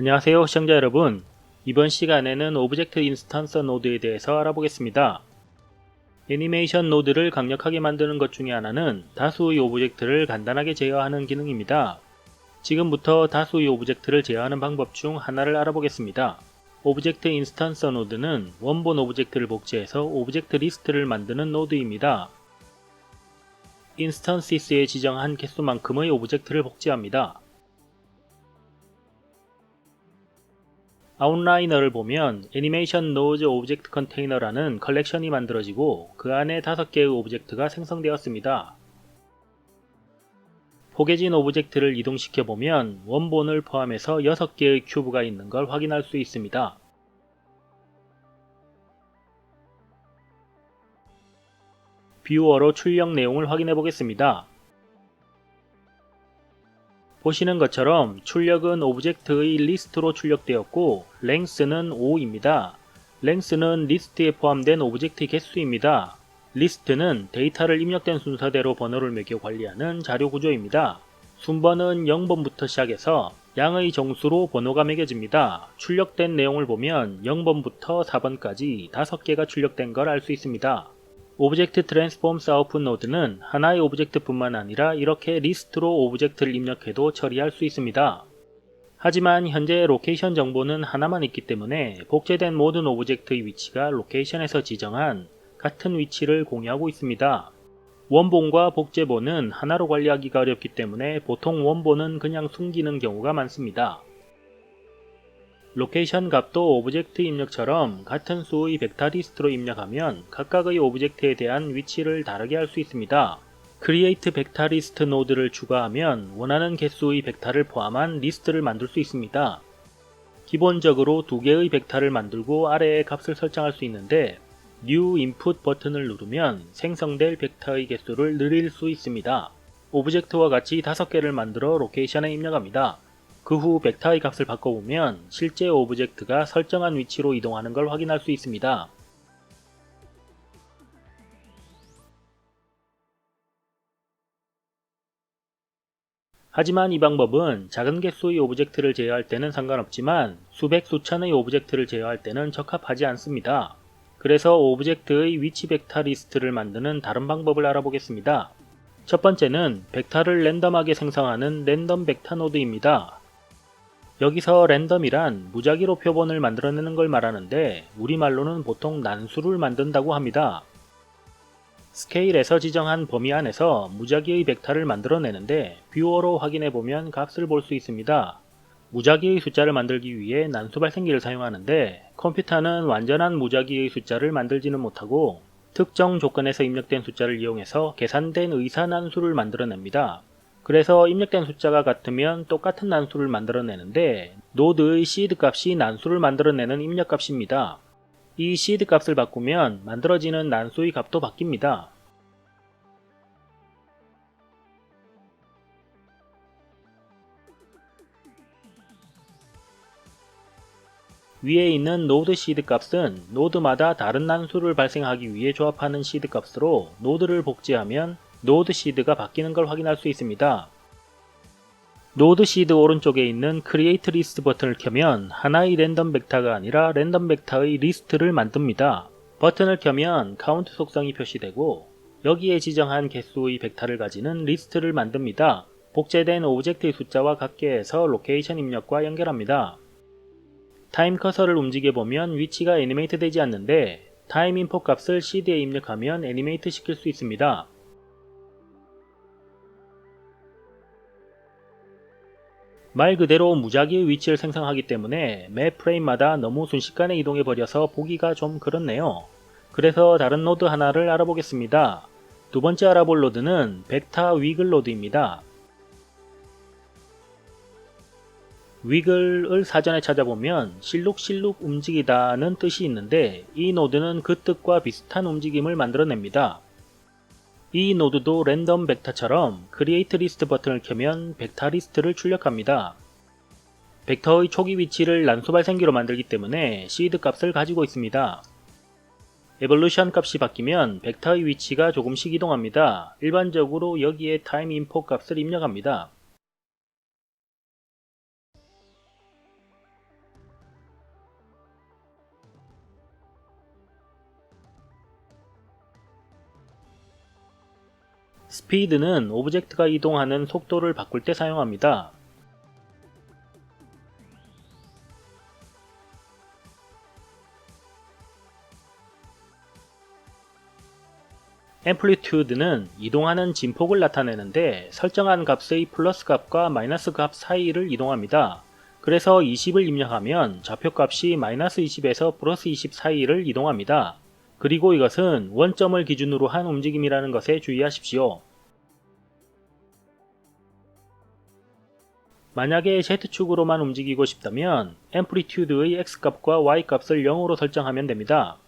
안녕하세요 시청자 여러분. 이번 시간에는 오브젝트 인스턴스 노드에 대해서 알아보겠습니다. 애니메이션 노드를 강력하게 만드는 것 중에 하나는 다수의 오브젝트를 간단하게 제어하는 기능입니다. 지금부터 다수의 오브젝트를 제어하는 방법 중 하나를 알아보겠습니다. 오브젝트 인스턴스 노드는 원본 오브젝트를 복제해서 오브젝트 리스트를 만드는 노드입니다. 인스턴시스에 지정한 개수만큼의 오브젝트를 복제합니다. 아웃라이너를 보면 애니메이션 노드 오브젝트 컨테이너라는 컬렉션이 만들어지고 그 안에 5개의 오브젝트가 생성되었습니다. 포개진 오브젝트를 이동시켜 보면 원본을 포함해서 6개의 큐브가 있는 걸 확인할 수 있습니다. 뷰어로 출력 내용을 확인해 보겠습니다. 보시는 것처럼 출력은 오브젝트의 리스트로 출력되었고 length는 5입니다. length는 리스트에 포함된 오브젝트 개수입니다. 리스트는 데이터를 입력된 순서대로 번호를 매겨 관리하는 자료 구조입니다. 순번은 0번부터 시작해서 양의 정수로 번호가 매겨집니다. 출력된 내용을 보면 0번부터 4번까지 5개가 출력된 걸 알 수 있습니다. 오브젝트 트랜스폼스 아웃풋 노드는 하나의 오브젝트뿐만 아니라 이렇게 리스트로 오브젝트를 입력해도 처리할 수 있습니다. 하지만 현재 로케이션 정보는 하나만 있기 때문에 복제된 모든 오브젝트의 위치가 로케이션에서 지정한 같은 위치를 공유하고 있습니다. 원본과 복제본은 하나로 관리하기가 어렵기 때문에 보통 원본은 그냥 숨기는 경우가 많습니다. 로케이션 값도 오브젝트 입력처럼 같은 수의 벡터 리스트로 입력하면 각각의 오브젝트에 대한 위치를 다르게 할 수 있습니다. Create 벡터 리스트 노드를 추가하면 원하는 개수의 벡터를 포함한 리스트를 만들 수 있습니다. 기본적으로 2개의 벡터를 만들고 아래에 값을 설정할 수 있는데 New Input 버튼을 누르면 생성될 벡터의 개수를 늘릴 수 있습니다. 오브젝트와 같이 5개를 만들어 로케이션에 입력합니다. 그 후 벡터의 값을 바꿔보면 실제 오브젝트가 설정한 위치로 이동하는 걸 확인할 수 있습니다. 하지만 이 방법은 작은 개수의 오브젝트를 제어할 때는 상관없지만 수백 수천의 오브젝트를 제어할 때는 적합하지 않습니다. 그래서 오브젝트의 위치 벡터 리스트를 만드는 다른 방법을 알아보겠습니다. 첫 번째는 벡터를 랜덤하게 생성하는 랜덤 벡터 노드입니다. 여기서 랜덤이란 무작위로 표본을 만들어내는 걸 말하는데 우리말로는 보통 난수를 만든다고 합니다. 스케일에서 지정한 범위 안에서 무작위의 벡터를 만들어내는데 뷰어로 확인해보면 값을 볼 수 있습니다. 무작위의 숫자를 만들기 위해 난수 발생기를 사용하는데 컴퓨터는 완전한 무작위의 숫자를 만들지는 못하고 특정 조건에서 입력된 숫자를 이용해서 계산된 의사 난수를 만들어냅니다. 그래서 입력된 숫자가 같으면 똑같은 난수를 만들어내는데 노드의 시드 값이 난수를 만들어내는 입력 값입니다. 이 시드 값을 바꾸면 만들어지는 난수의 값도 바뀝니다. 위에 있는 노드 시드 값은 노드마다 다른 난수를 발생하기 위해 조합하는 시드 값으로 노드를 복제하면 노드 시드가 바뀌는 걸 확인할 수 있습니다. 노드 시드 오른쪽에 있는 Create List 버튼을 켜면 하나의 랜덤 벡터가 아니라 랜덤 벡터의 리스트를 만듭니다. 버튼을 켜면 카운트 속성이 표시되고 여기에 지정한 개수의 벡터를 가지는 리스트를 만듭니다. 복제된 오브젝트의 숫자와 같게 해서 로케이션 입력과 연결합니다. 타임 커서를 움직여보면 위치가 애니메이트 되지 않는데 타임 인포 값을 시드에 입력하면 애니메이트 시킬 수 있습니다. 말 그대로 무작위의 위치를 생성하기 때문에 매 프레임마다 너무 순식간에 이동해버려서 보기가 좀 그렇네요. 그래서 다른 노드 하나를 알아보겠습니다. 두 번째 알아볼 노드는 벡터 위글 노드입니다. 위글을 사전에 찾아보면 실룩실룩 움직이다는 뜻이 있는데 이 노드는 그 뜻과 비슷한 움직임을 만들어냅니다. 이 노드도 랜덤 벡터처럼 Create List 버튼을 켜면 벡터 리스트를 출력합니다. 벡터의 초기 위치를 난수 발생기로 만들기 때문에 시드 값을 가지고 있습니다. 에볼루션 값이 바뀌면 벡터의 위치가 조금씩 이동합니다. 일반적으로 여기에 타임 인포 값을 입력합니다. 스피드는 오브젝트가 이동하는 속도를 바꿀 때 사용합니다. 앰플리튜드는 이동하는 진폭을 나타내는데 설정한 값의 플러스 값과 마이너스 값 사이를 이동합니다. 그래서 20을 입력하면 좌표값이 마이너스 20에서 플러스 20 사이를 이동합니다. 그리고 이것은 원점을 기준으로 한 움직임이라는 것에 주의하십시오. 만약에 Z축으로만 움직이고 싶다면 앰플리튜드의 X값과 Y값을 0으로 설정하면 됩니다.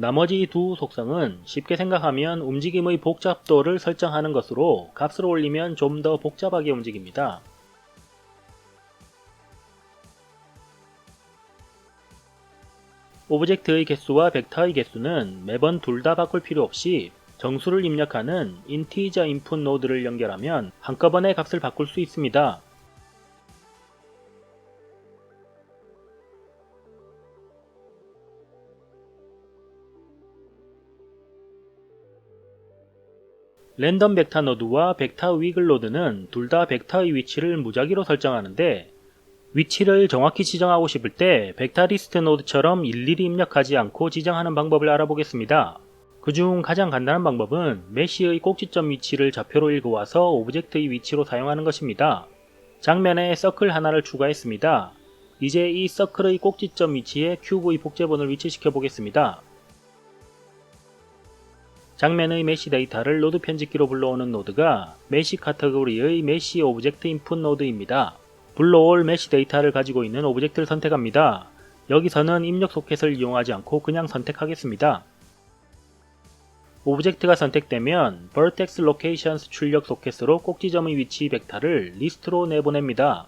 나머지 두 속성은 쉽게 생각하면 움직임의 복잡도를 설정하는 것으로 값을 올리면 좀 더 복잡하게 움직입니다. 오브젝트의 개수와 벡터의 개수는 매번 둘 다 바꿀 필요 없이 정수를 입력하는 인티저 인풋 노드를 연결하면 한꺼번에 값을 바꿀 수 있습니다. 랜덤 벡터 노드와 벡터 위글 노드는 둘 다 벡터의 위치를 무작위로 설정하는데 위치를 정확히 지정하고 싶을 때 벡터 리스트 노드처럼 일일이 입력하지 않고 지정하는 방법을 알아보겠습니다. 그중 가장 간단한 방법은 메쉬의 꼭지점 위치를 좌표로 읽어와서 오브젝트의 위치로 사용하는 것입니다. 장면에 서클 하나를 추가했습니다. 이제 이 서클의 꼭지점 위치에 큐브의 복제본을 위치시켜 보겠습니다. 장면의 메쉬 데이터를 노드 편집기로 불러오는 노드가 메쉬 카테고리의 메쉬 오브젝트 인풋 노드입니다. 불러올 메쉬 데이터를 가지고 있는 오브젝트를 선택합니다. 여기서는 입력 소켓을 이용하지 않고 그냥 선택하겠습니다. 오브젝트가 선택되면 vertex locations 출력 소켓으로 꼭지점의 위치 벡터를 리스트로 내보냅니다.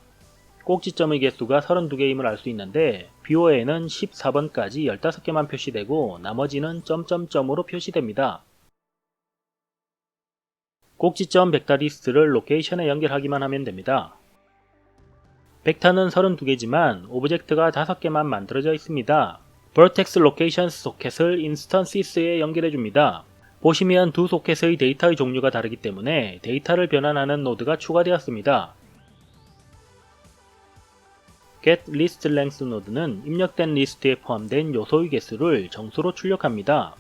꼭지점의 개수가 32개임을 알 수 있는데 뷰어에는 14번까지 15개만 표시되고 나머지는 점점점으로 표시됩니다. 꼭지점 벡터 리스트를 로케이션에 연결하기만 하면 됩니다. 벡터는 32개지만 오브젝트가 5개만 만들어져 있습니다. vertex locations 소켓을 instances에 연결해줍니다. 보시면 두 소켓의 데이터의 종류가 다르기 때문에 데이터를 변환하는 노드가 추가되었습니다. getListLength 노드는 입력된 리스트에 포함된 요소의 개수를 정수로 출력합니다.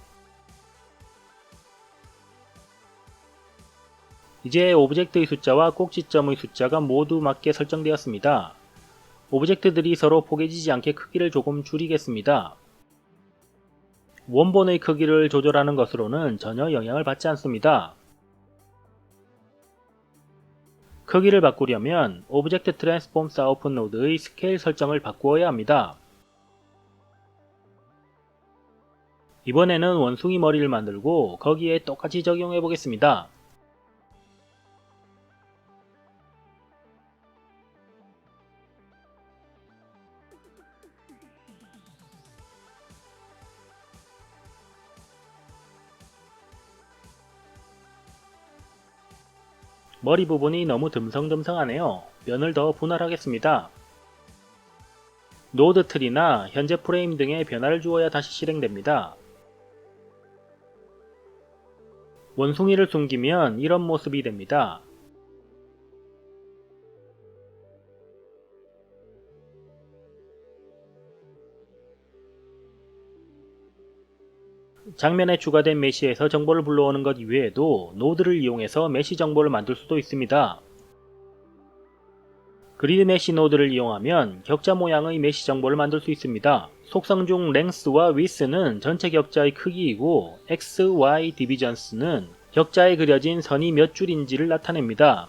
이제 오브젝트의 숫자와 꼭지점의 숫자가 모두 맞게 설정되었습니다. 오브젝트들이 서로 포개지지 않게 크기를 조금 줄이겠습니다. 원본의 크기를 조절하는 것으로는 전혀 영향을 받지 않습니다. 크기를 바꾸려면 오브젝트 트랜스폼스 아웃풋 노드의 스케일 설정을 바꾸어야 합니다. 이번에는 원숭이 머리를 만들고 거기에 똑같이 적용해 보겠습니다. 머리 부분이 너무 듬성듬성하네요. 면을 더 분할하겠습니다. 노드 트리나 현재 프레임 등에 변화를 주어야 다시 실행됩니다. 원숭이를 숨기면 이런 모습이 됩니다. 장면에 추가된 메쉬에서 정보를 불러오는 것 이외에도 노드를 이용해서 메쉬 정보를 만들 수도 있습니다. 그리드 메쉬 노드를 이용하면 격자 모양의 메쉬 정보를 만들 수 있습니다. 속성 중 length와 width는 전체 격자의 크기이고 x, y divisions는 격자에 그려진 선이 몇 줄인지를 나타냅니다.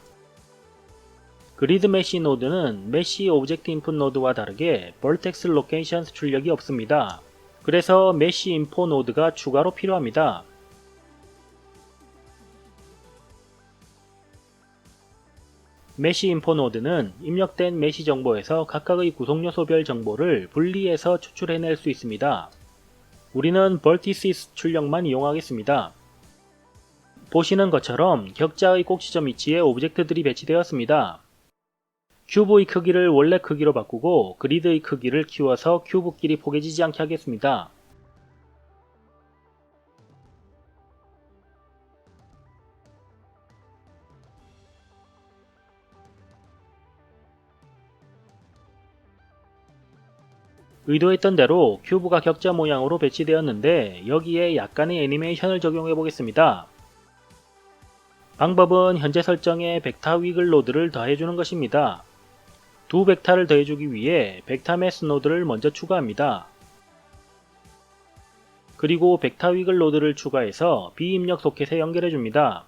그리드 메쉬 노드는 메쉬 오브젝트 인풋 노드와 다르게 vertex locations 출력이 없습니다. 그래서 메쉬 인포 노드가 추가로 필요합니다. 메쉬 인포 노드는 입력된 메쉬 정보에서 각각의 구성 요소별 정보를 분리해서 추출해낼 수 있습니다. 우리는 vertices 출력만 이용하겠습니다. 보시는 것처럼 격자의 꼭지점 위치에 오브젝트들이 배치되었습니다. 큐브의 크기를 원래 크기로 바꾸고 그리드의 크기를 키워서 큐브끼리 포개지지 않게 하겠습니다. 의도했던 대로 큐브가 격자 모양으로 배치되었는데 여기에 약간의 애니메이션을 적용해 보겠습니다. 방법은 현재 설정에 벡터 위글 노드를 더해주는 것입니다. 두 벡터를 더해주기 위해 벡터 매스 노드를 먼저 추가합니다. 그리고 벡터 위글 노드를 추가해서 비입력 소켓에 연결해줍니다.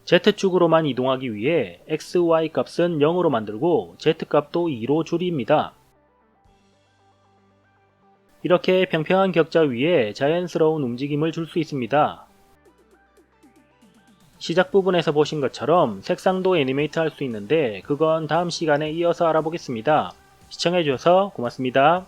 Z축으로만 이동하기 위해 X, Y 값은 0으로 만들고 Z값도 2로 줄입니다. 이렇게 평평한 격자 위에 자연스러운 움직임을 줄 수 있습니다. 시작 부분에서 보신 것처럼 색상도 애니메이트 할 수 있는데 그건 다음 시간에 이어서 알아보겠습니다. 시청해주셔서 고맙습니다.